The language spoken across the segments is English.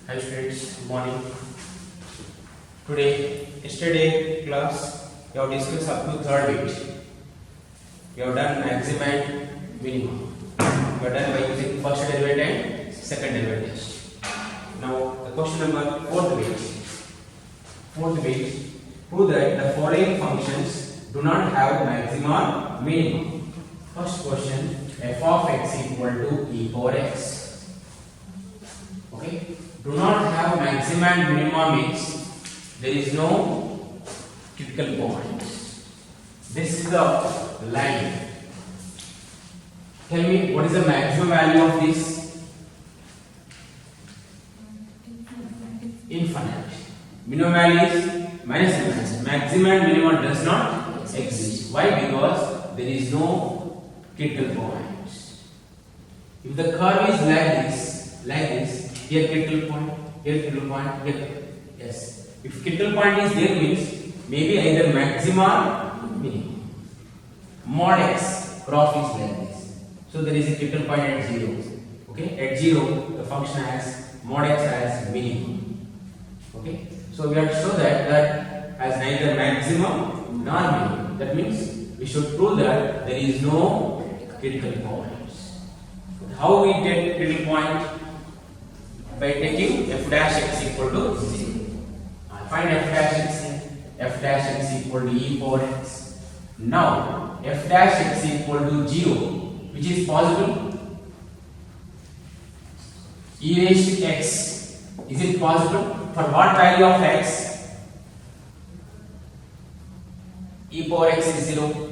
Hi students, good morning. Yesterday class, we have discussed up to third bit. We have done maximum and minimum. We have done by using first derivative and second derivative. Now the question number fourth bit. Prove that the following functions do not have maximum or minimum. First question, f of x equal to e power x. Okay. Do not have maximum and minimum means there is no critical point. This is the line. Tell me what is the maximum value of this? Infinite. Minimum value is minus infinite. Maximum and minimum does not exist. Why? Because there is no critical point. If the curve is like this, here critical point, here, yes. If critical point is there means maybe either maximum or minimum. Mod x graph is like this. So there is a critical point at 0. Okay, at 0 the function has mod x as minimum. Okay, so we have to show that as neither maximum nor minimum. That means we should prove that there is no critical point. How we get critical point? By taking f dash x equal to 0. Find f dash x equal to e power x. Now f dash x equal to 0, which is possible. E raised to x, is it possible? For what value of x? E power x is 0.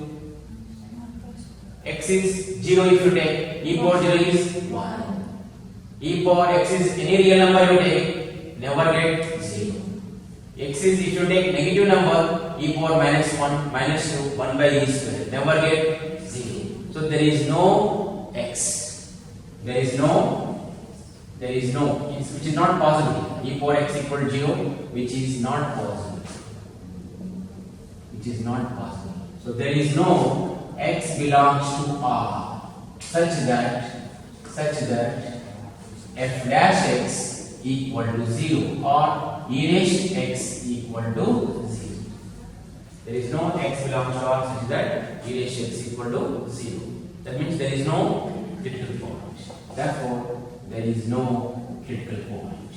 X is 0 if you take, e power 0 is 1. E power x is any real number you take, never get 0. X is if you take negative number, e power minus 1, minus 2, 1 by e square, never get 0. So there is no x. There is no, which is not possible. E power x equal to 0, which is not possible. Which is not possible. So there is no x belongs to R such that f dash x equal to 0 or e raised to x equal to 0. There is no x belongs to R such that e raised to x equal to 0. That means there is no critical point. Therefore, there is no critical point.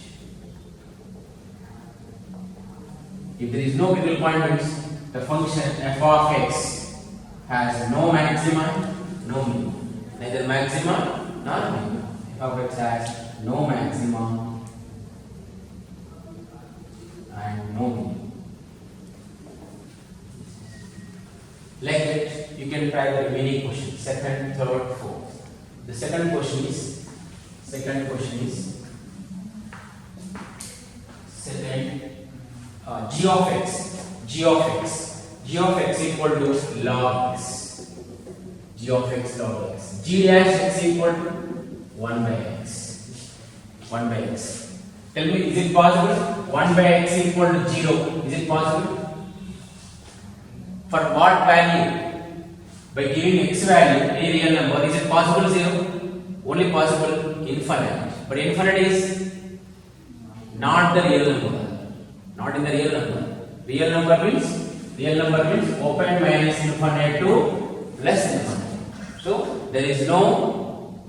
If there is no critical point, means the function f of x has no maximum, no minimum. Neither maximum nor minimum. F of x has no maximum and no minimum. Like that, you can try the remaining questions. Second, third, fourth. The second question is g of x equal to log x. G of x log x. G dash x equal to 1 by x. 1 by x. Tell me, is it possible? 1 by x equal to 0. Is it possible? For what value? By giving x value, any real number, is it possible 0? Only possible infinite. But infinite is not the real number. Not in the real number. Real number means open minus infinite to plus infinite. So there is no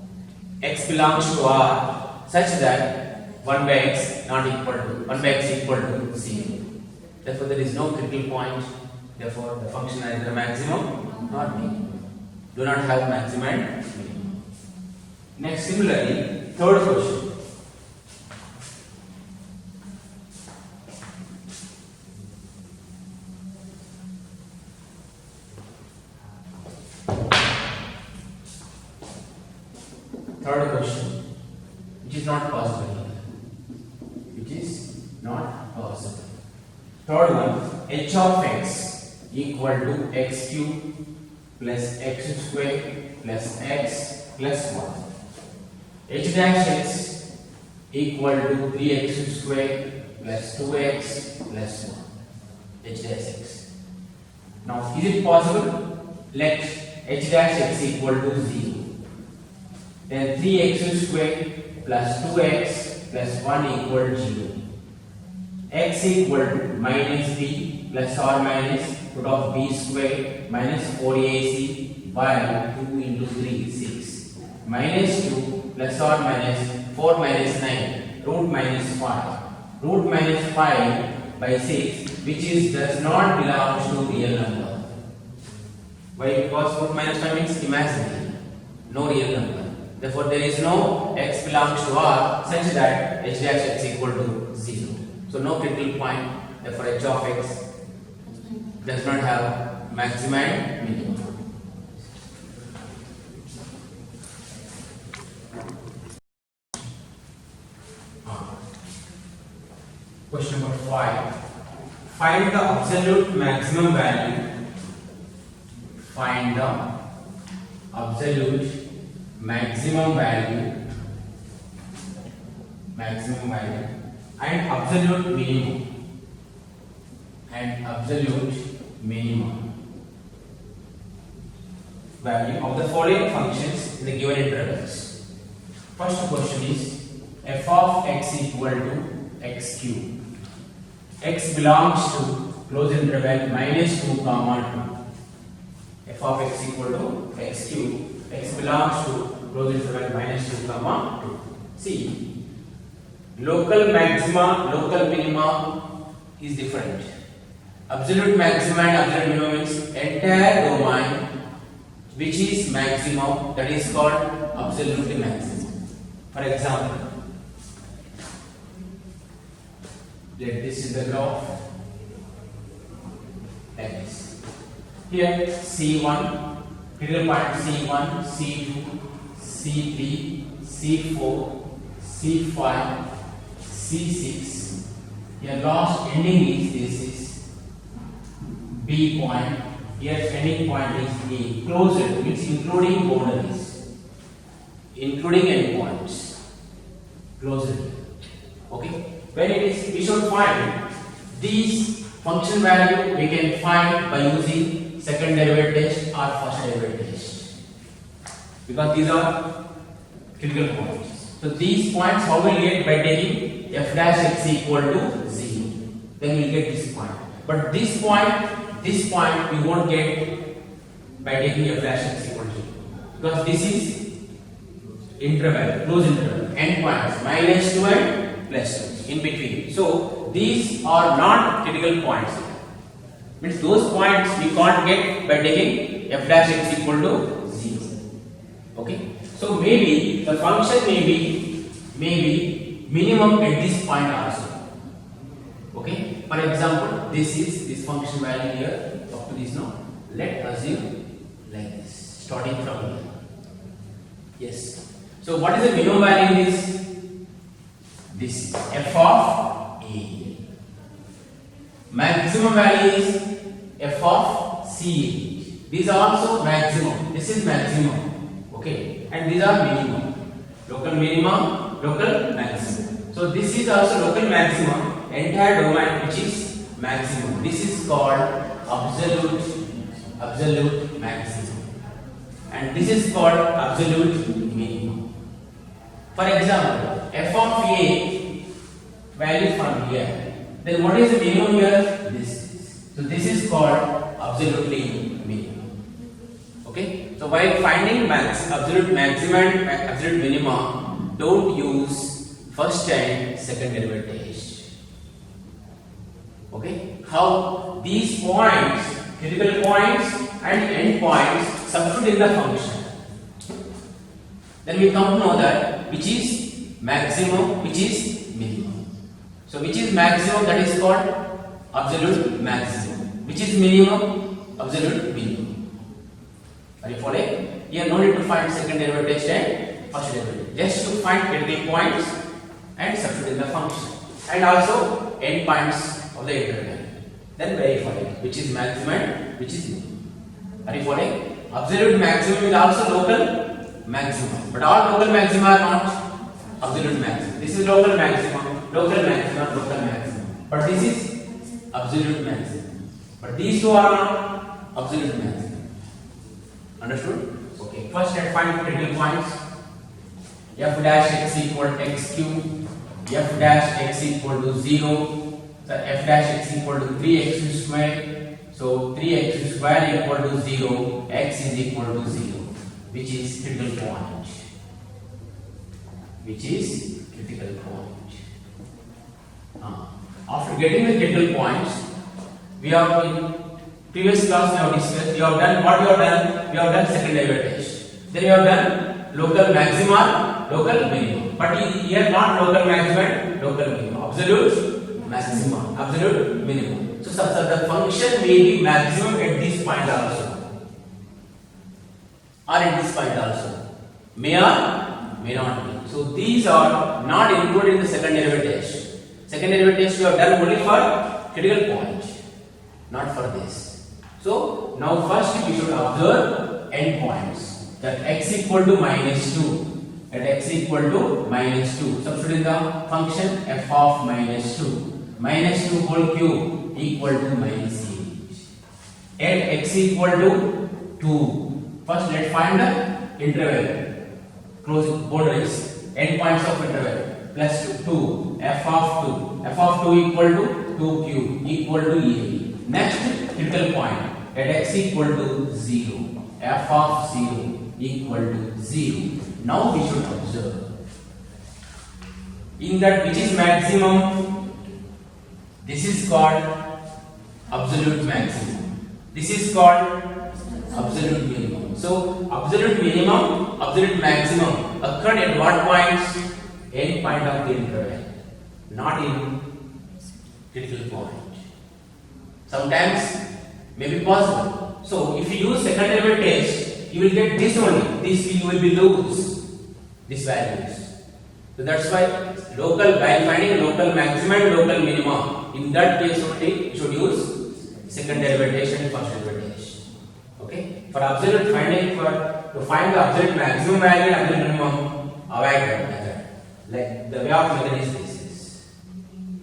x belongs to R such that 1 by x not equal to 1 by x equal to 0. Therefore there is no critical point. Therefore the function has the maximum or minimum. Do not have maximum and minimum. Next, similarly, third question. Third question, which is not possible. Third one, h of x equal to x cube plus x square plus x plus 1. H dash x equal to 3x square plus 2x plus 1. H dash x. Now, is it possible? Let h dash x equal to 0. Then 3x square plus 2x plus 1 equal 0. X equal to minus b plus or minus root of b square minus 4ac by 2 into 3, 6. Minus 2 plus or minus 4 minus 9 root minus 5. Root minus 5 by 6 which is does not belong to real number. Why? Because root minus 5 means imaginary, no real number. Therefore, there is no x belongs to R such that h dash x equal to 0. So, no critical point. Therefore, h of x does not have maximum and minimum. Question number 5. Find the absolute maximum value. Find the absolute maximum value and absolute minimum value of the following functions in the given intervals. First question is f of x equal to x cube. X belongs to close interval minus 2 comma 2. F of x equal to x cube. X belongs to close interval minus 2 comma 2. See, local maxima, local minima is different. Absolute maximum and absolute minimum means entire domain which is maximum, that is called absolutely maximum. For example, let this is the graph like this. Here C1, critical point C1, C2, C3, C4, C5, C6. Here last ending is this is B point. Here ending point is A. Closed means including boundaries, including endpoints. Closed. Okay. When it is, we should find these function value we can find by using second derivative test or first derivative test, because these are critical points. So these points how we get? By taking f dash x equal to 0, then we will get this point. But this point we won't get by taking f dash x equal to 0, because this is interval, close interval, end points minus 2 and plus 2 in between. So these are not critical points. Means those points we can't get by taking f dash x equal to 0. Okay. So maybe the function may be minimum at this point also. Okay. For example, this is this function value here up to this now. Let us assume like this, starting from here. Yes. So what is the minimum value in this? This is f of a. Maximum value is f of c. These are also maximum. This is maximum. Okay. And these are minimum. Local minimum, local maximum. So this is also local maximum, entire domain which is maximum. This is called absolute maximum. And this is called absolute minimum. For example, f of a value from here. Then what is the minimum here? This. So this is called absolutely minimum. Okay. So while finding absolute maximum and absolute minimum, don't use first and second derivative test. Okay. How these points, critical points and end points, substitute in the function. Then we come to know that which is maximum, which is minimum. So which is maximum, that is called absolute maximum. Which is minimum, absolute minimum. Are you following? Here no need to find second derivative test and first derivative. Just to find critical points and substitute in the function. And also end points of the interval. Then verify which is maximum, which is minimum. Are you following? Absolute maximum is also local maximum. But all local maxima are not absolute maximum. This is local maximum, local maximum, local maximum. But this is absolute maximum. But these two are not absolute maximum. Understood? Okay. First let's find critical points. F dash x equal to x cube. f dash x equal to 0. So f dash x equal to 3x square. So 3x square equal to 0. X is equal to 0, which is critical point. Which is critical point. After getting the critical points, we have in previous class we have discussed. We have done what we have done. We have done second derivative test. Then we have done local maxima, local minimum. But here not local maximum, local minimum. Absolute maximum, absolute minimum. So such that the function may be maximum at this point also, or at this point also. May or may not be. So these are not included in the second derivative test. Second derivative test we have done only for critical point, not for this. So now first we should observe endpoints, that x equal to minus 2, at x equal to minus 2. Substitute in the function f of minus 2. Minus 2 whole cube equal to minus 8. At x equal to 2. First let's find the interval. Close boundaries. Endpoints of interval. Plus 2. F of 2. F of 2 equal to 2 cube equal to a. Next critical point. At x equal to 0. F of 0 equal to 0. Now we should observe. In that which is maximum, this is called absolute maximum. This is called absolute minimum. So absolute minimum, absolute maximum occurred at what points? End point of the interval, not in critical point. Sometimes may be possible. So if you use second derivative test, you will get this only. This you will be lose these values. So that's why local, while finding local maximum and local minimum, in that case only you should use second derivative test and first derivative test. Okay. For absolute finding, to find the absolute maximum value and absolute minimum, avoid that method. Like the way of method is this.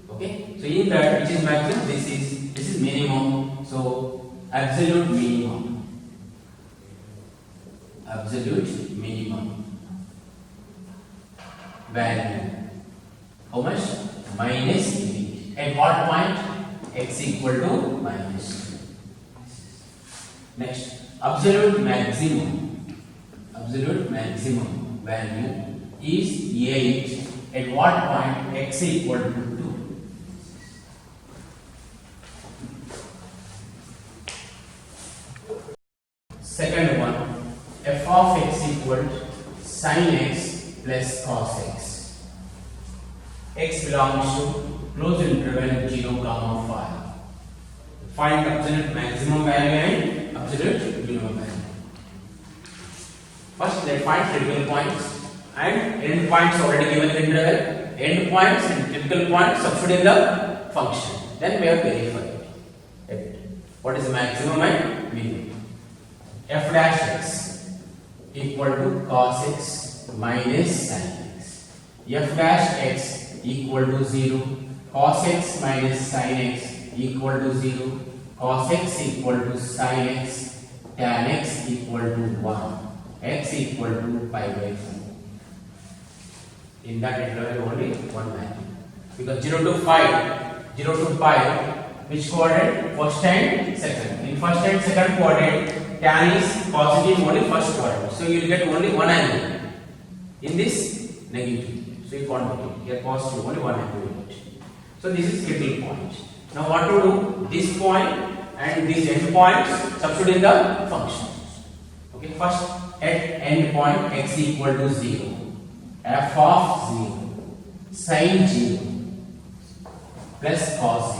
Okay. So in that which is maximum, this is minimum. So absolute minimum. Absolute minimum value. How much? Minus 8. At what point? X equal to minus 2. Next, absolute maximum. Absolute maximum value is 8. At what point? X equal to 2. Second one, f of x equal to sin x plus cos x. X belongs to closed interval 0, 5. Find absolute maximum value and absolute minimum value. First, let's find critical points and end points already given in the interval. End points and critical points substitute in the function. Then we have verified it. What is the maximum and minimum? F dash x equal to cos x minus sin x. F dash x equal to 0. Cos x minus sin x equal to 0. Cos x equal to sin x. Tan x equal to 1. X equal to pi by 4. In that interval only one value. Because 0 to 5, 0 to pi, which quadrant? First and second. In first and second quadrant, tan is positive only first quadrant. So you will get only one angle. In this, negative. So you can't get it. Here positive, only one angle you get. So this is critical point. Now what to do? This point and these end points substitute in the function. Okay, first at end point x equal to 0. F of 0 sin 0 plus cos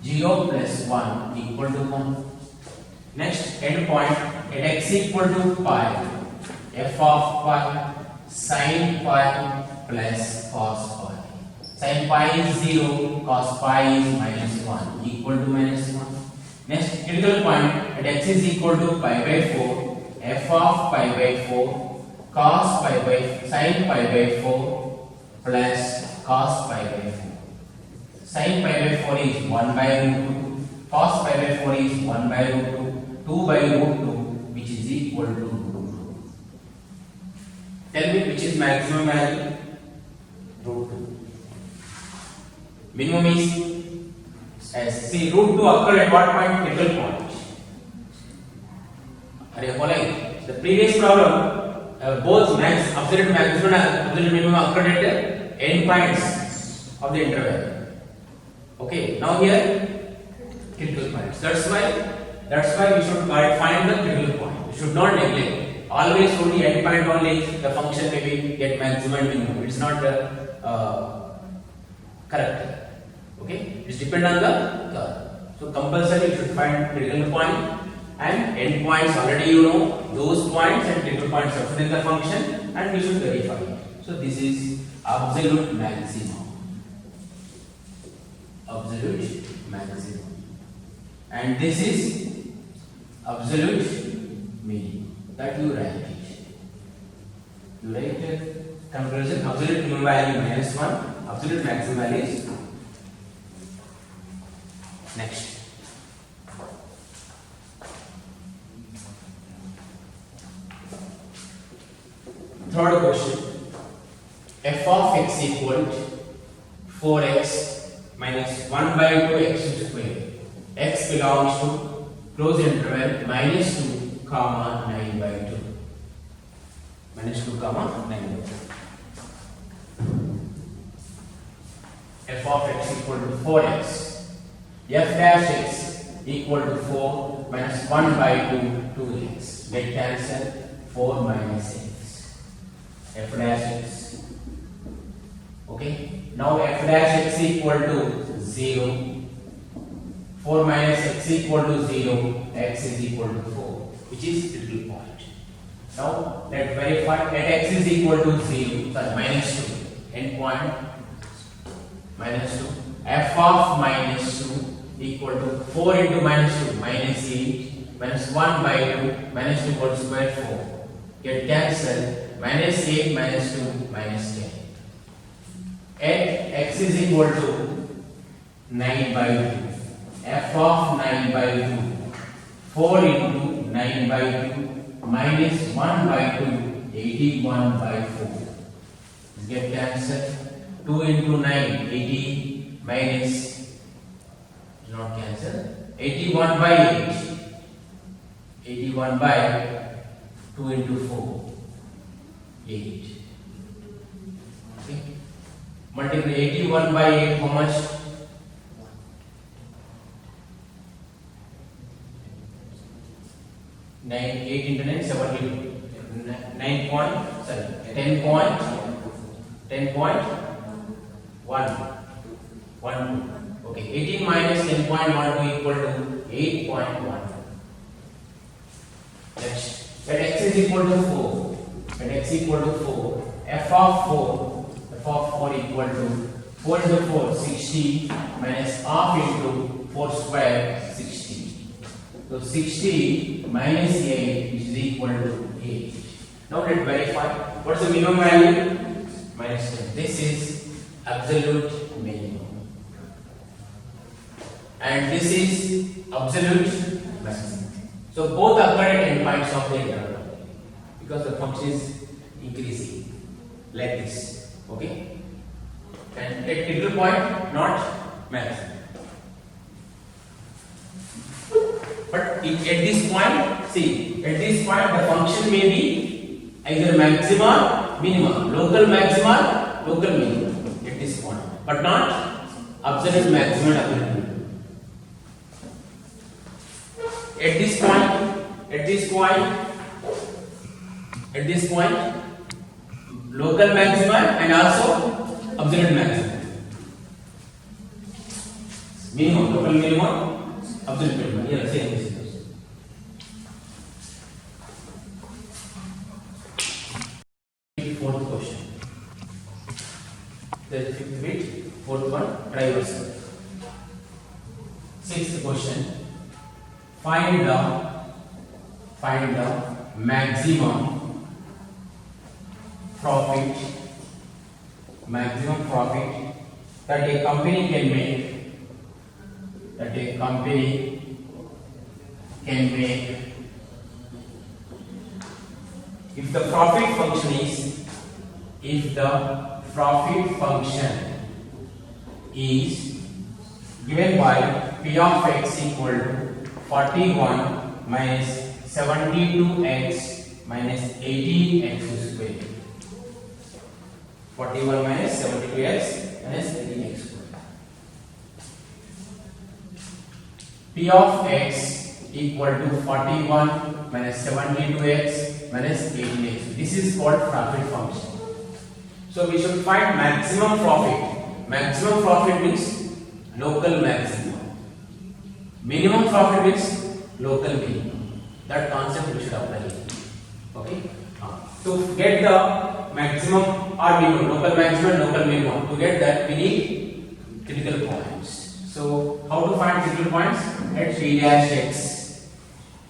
0. 0 plus 1 equal to 1. Next end point at x equal to pi. F of pi sin pi plus cos pi. Sin pi is 0, cos pi is minus 1 equal to minus 1. Next critical point at x is equal to pi by 4. F of pi by 4 cos pi by sin pi by 4 plus cos pi by 4. Sin pi by 4 is 1 by root 2. Cos pi by 4 is 1 by root 2. 2 by root 2, which is equal to root 2. Tell me which is maximum value? Root 2. Minimum is as see root 2 occur at what point? Critical point. Are you following? The previous problem, both absolute maximum and absolute minimum occurred at end points of the interval. Okay, now here critical points. That's why we should find the critical point. We should not neglect. Always only end point only the function may be get maximum and minimum. It's not correct. Okay, it depends on the curve. So compulsory you should find critical point and end points. Already you know those points and critical points are in the function, and we should verify. So this is absolute maximum. Absolute maximum. And this is absolute minimum. That you write it. You write conclusion absolute minimum value minus 1, absolute maximum value is 2. Next. Third question. F of x equal to 4x minus 1 by 2x square. X belongs to closed interval minus 2 comma 9 by 2. Minus 2 comma 9 by 2. F of x equal to 4x. F dash x equal to 4 minus 1 by 2, 2x. Get cancel 4 minus x. F dash x. Okay. Now f dash x equal to 0. 4 minus x equal to 0. X is equal to 4, which is critical point. Now let's verify that x is equal to 0. Sorry, minus 2. End point minus 2. F of minus 2 equal to 4 into minus 2, minus 8, minus 1 by 2, minus 2 whole square 4. Get cancel, minus 8, minus 2, minus 10. At x is equal to 9 by 2. F of 9 by 2. 4 into 9 by 2, minus 1 by 2, 81 by 4. Get cancel, 2 into 9, 80, minus not cancel. 81 by 8. 81 by 2 into 4. 8. Okay. Multiply 81 by 8. How much? 9. 8 into 9. 17. 9 point. Sorry. 10 point. 10.1. 1. Okay, 18 minus 10.12 equal to 8.1. Next, let x is equal to 4. Let x equal to 4. F of 4 equal to 4 into 4, 60 minus half into 4 square, 60. So 60 minus 8 which is equal to 8. Now let's verify. What's the minimum value? Minus 10. This is absolute minimum. And this is absolute maximum. So both occur at endpoints of the interval because the function is increasing like this. Okay? And at critical point, not maximum. But at this point, see, at this point the function may be either maxima, minimum, local maxima, local minimum at this point, but not absolute maximum, absolute minimum. At this point, local maximum and also absolute maximum. Minimum, local minimum, absolute minimum. Here, same this. Fourth question. The fifth bit, fourth one, try yourself. Sixth question. Find the maximum profit that a company can make if the profit function is given by P of x equal to 41 minus 72x minus 18x square. 41 minus 72x minus 18x square. P of x equal to 41 minus 72x minus 18x. This is called profit function. So we should find maximum profit. Maximum profit means local maximum. Minimum profit means local minimum. That concept we should apply here. Okay. To get the maximum or minimum, local maximum, local minimum. To get that, we need critical points. So how to find critical points? At P dash x.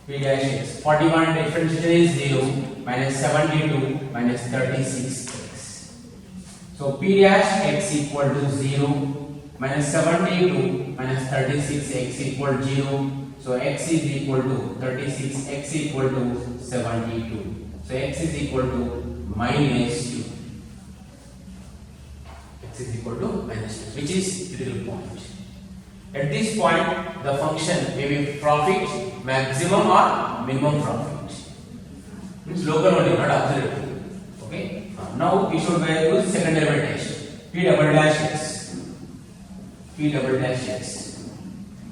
P dash x. 41 differentiation is 0 minus 72 minus 36x. So P dash x equal to 0 minus 72 minus 36 x equal 0. So x is equal to 36, x equal to 72. So x is equal to minus 2. X is equal to minus 2, which is critical point. At this point, the function may be profit, maximum or minimum profit. Means local only, not absolute. Okay. Now we should use second derivative. P double dash x. P double dash x.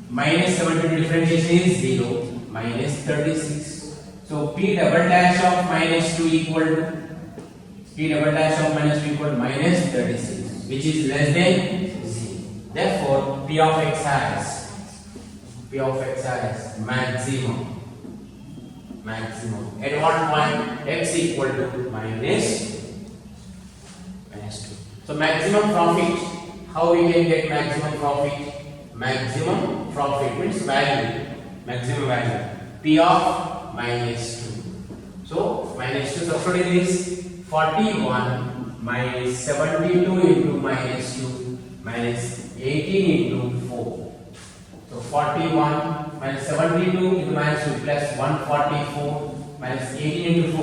Minus 72 differentiation is 0 minus 36. So P double dash of minus 2 equal to P double dash of minus 2 equal to minus 36, which is less than 0. Therefore, P of x has maximum. At what point? X equal to minus 2. So maximum profit. How we can get maximum profit? Maximum profit means value. Maximum value. P of minus 2. So minus 2 substitute is 41 minus 72 into minus 2 minus 18 into 4. So 41 minus 72 into minus 2 plus 144 minus 18 into 4.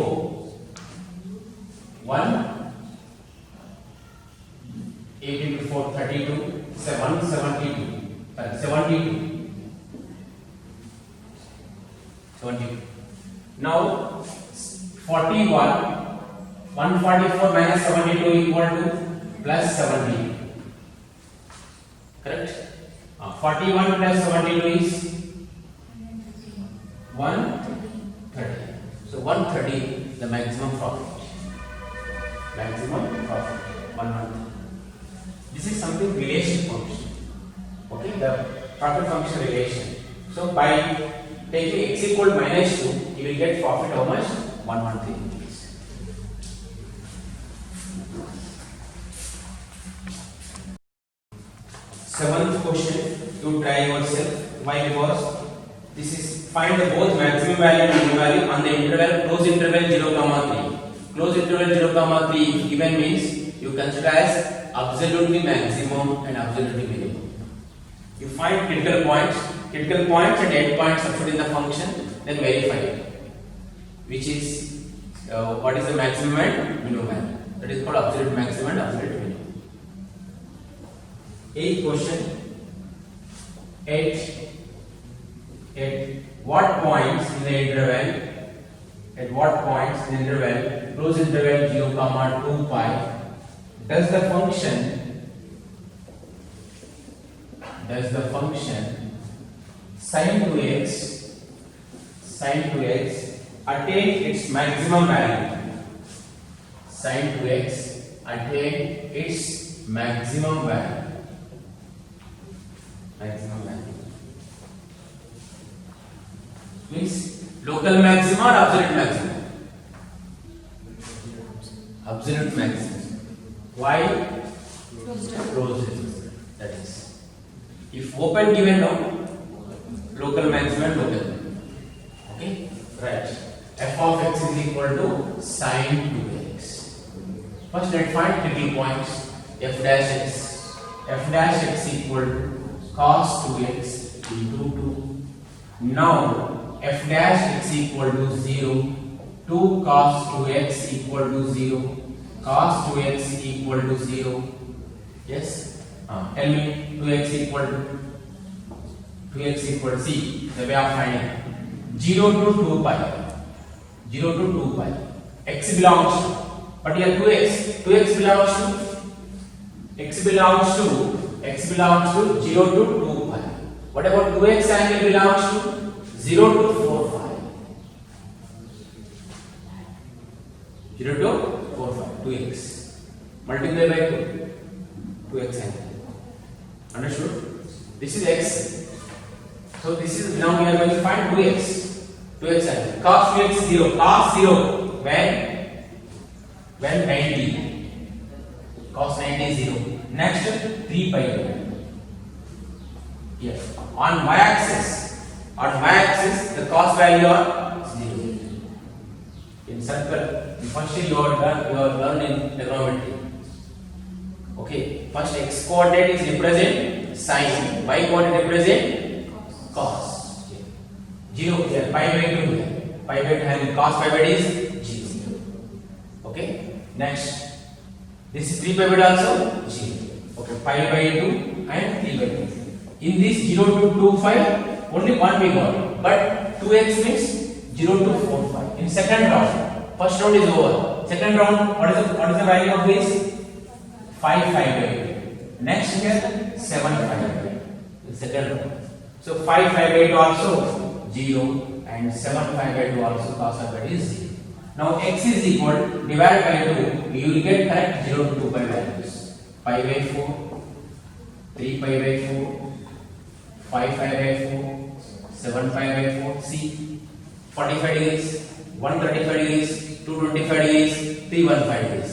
1 8 into 4 32. 172. 72. Now 41 144 minus 72 equal to plus 72. Correct? 41 plus 72 is 130. So 130 the maximum profit. Maximum profit 130. This is something relation function. Okay, the profit function relation. So by taking x equal to minus 2, you will get profit how much? 113. Seventh question, you try yourself. Why? Because this is find the both maximum value and minimum value on the interval close interval 0, 3. Close interval 0, 3 given means you consider as absolutely maximum and absolutely minimum. You find critical points and endpoints substitute in the function, then verify it. Which is what is the maximum and minimum value? That is called absolute maximum and absolute minimum. Eighth question. At what points in the interval? At what points in the interval? Close interval 0, 2 pi. Does the function sin 2x attain its maximum value? Sin 2x attain its maximum value. Maximum value means local maximum or absolute maximum? Absolute maximum. Why? Closed. That is. If open given, no. Local maximum, local minimum. Okay? Right. F of x is equal to sin 2x. First let's find critical points. F dash x. F dash x equal to cos 2x into 2. Now f dash x equal to 0. 2 cos 2x equal to 0. Cos 2x equal to 0. Yes. Tell me 2x equal see the way of finding 0 to 2 pi 0 to 2 pi x belongs to, but here 2x belongs to x belongs to 0 to 2 pi. What about 2x angle belongs to 0 to 4 pi 0 to 4 pi 2x multiply by 2x angle. Understood? This is x. So this is now we are going to find 2x angle. Cos 2x 0. Cos 0 when 90. Cos 90 is 0. Next 3 pi. Yes. On y-axis the cos value are 0. In circle, first you are learned in trigonometry. Okay. First x coordinate is represent sin, y coordinate represent cos. 0 here, pi by 2 here. Pi by 2 having cos pi by is 0. Okay. Next, this is 3 pi by also 0. Okay, pi by 2 and 3 by 2. In this 0 to 2 pi, only one we got. But 2x means 0 to 4 pi. In second round, first round is over. Second round, what is the value of this? 5 pi by 2. Next here 7 pi by 2. The second round. So 5 pi by 2 also 0 and 7 pi by 2 also cos pi by 2 is 0. Now x is equal divided by 2. You will get correct 0 to 2 pi values. Pi by 4, 3 pi by 4, 5 pi by 4, 7 pi by 4. See 45 degrees, 135 degrees, 225 degrees, 315 degrees.